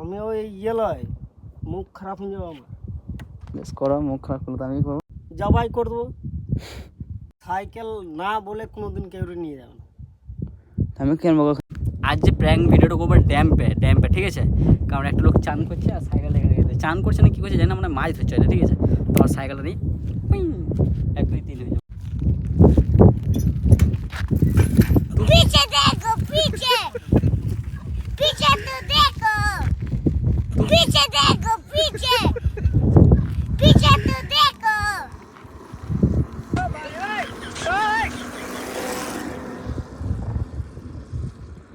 আমি ওই ইয়ে লয়, মুখ খারাপ হয়ে যাবো আমার। বেশ করো, মুখ খারাপ করলে তো আমি করবো। জবাই করে দেবো। সাইকেল না বলে কোনোদিন কেউ নিয়ে যাবে না। আমি কেন বলবো? আজ যে প্র্যাঙ্ক ভিডিওটা করবো ড্যাম্পে, ঠিক আছে? কারণ একটা লোক চান করছে আর সাইকেল রেখে গেছে। চান করছে না কি করছে জানি না, মানে মাছ ধরছে, ঠিক আছে? তোমার সাইকেলটা নিয়ে 1 2 3 হয়ে যাবে। पीछे देखो पीछे पीछे तो देखो पीछे देखो पीछे पीछे तो देखो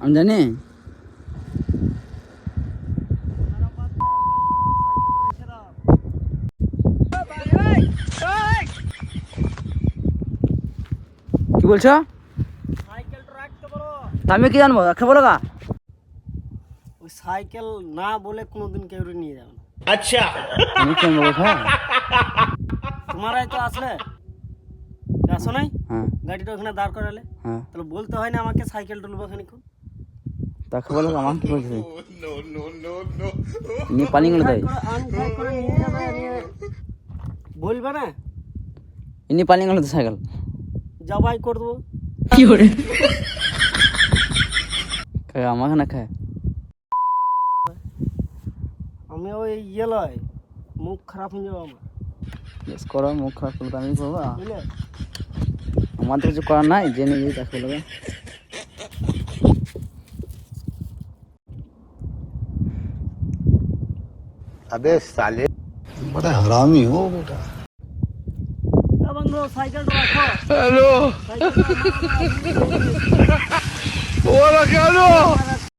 আমি জানি কি বলছো? সাইকেলটা রাখতে পারো। আমি কি জানবো, রাখতে বলো গা। ওই সাইকেল না বলে কোনোদিন কেউ নিয়ে যাবে না। আমি কেন বলবো? হ্যাঁ তোমারাই তো আসলে, আসো নাই? হ্যাঁ গাড়িটা ওখানে দাঁড় করালে, হ্যাঁ, তাহলে বলতে হয় না আমাকে সাইকেল তুলবো খানিক্ষণ? তাকে বলো আমার কি বলছে? নিয়ে পালিয়ে গেলো তাই? আনফাই করে নিয়ে যাবে, নিয়ে বলবে না, ইনি পালিয়ে গেলো তো সাইকেল। জবাই করে দেবো। কি করে আমাকে না খায়? আমি ওই ইয়ে লয়, মুখ খারাপ হয়ে যাবো আমার। বেশ করো, মুখ খারাপ করলে তো আমি করবো। বুঝলে? আমার তো কিছু করার নাই, জেনে গিয়ে তাকে বলবে। अबे साले बड़ा हरामी हो बेटा। বন্ধু সাইকেলটা রাখো। हेलो সাইকেলটা बोला क्या लो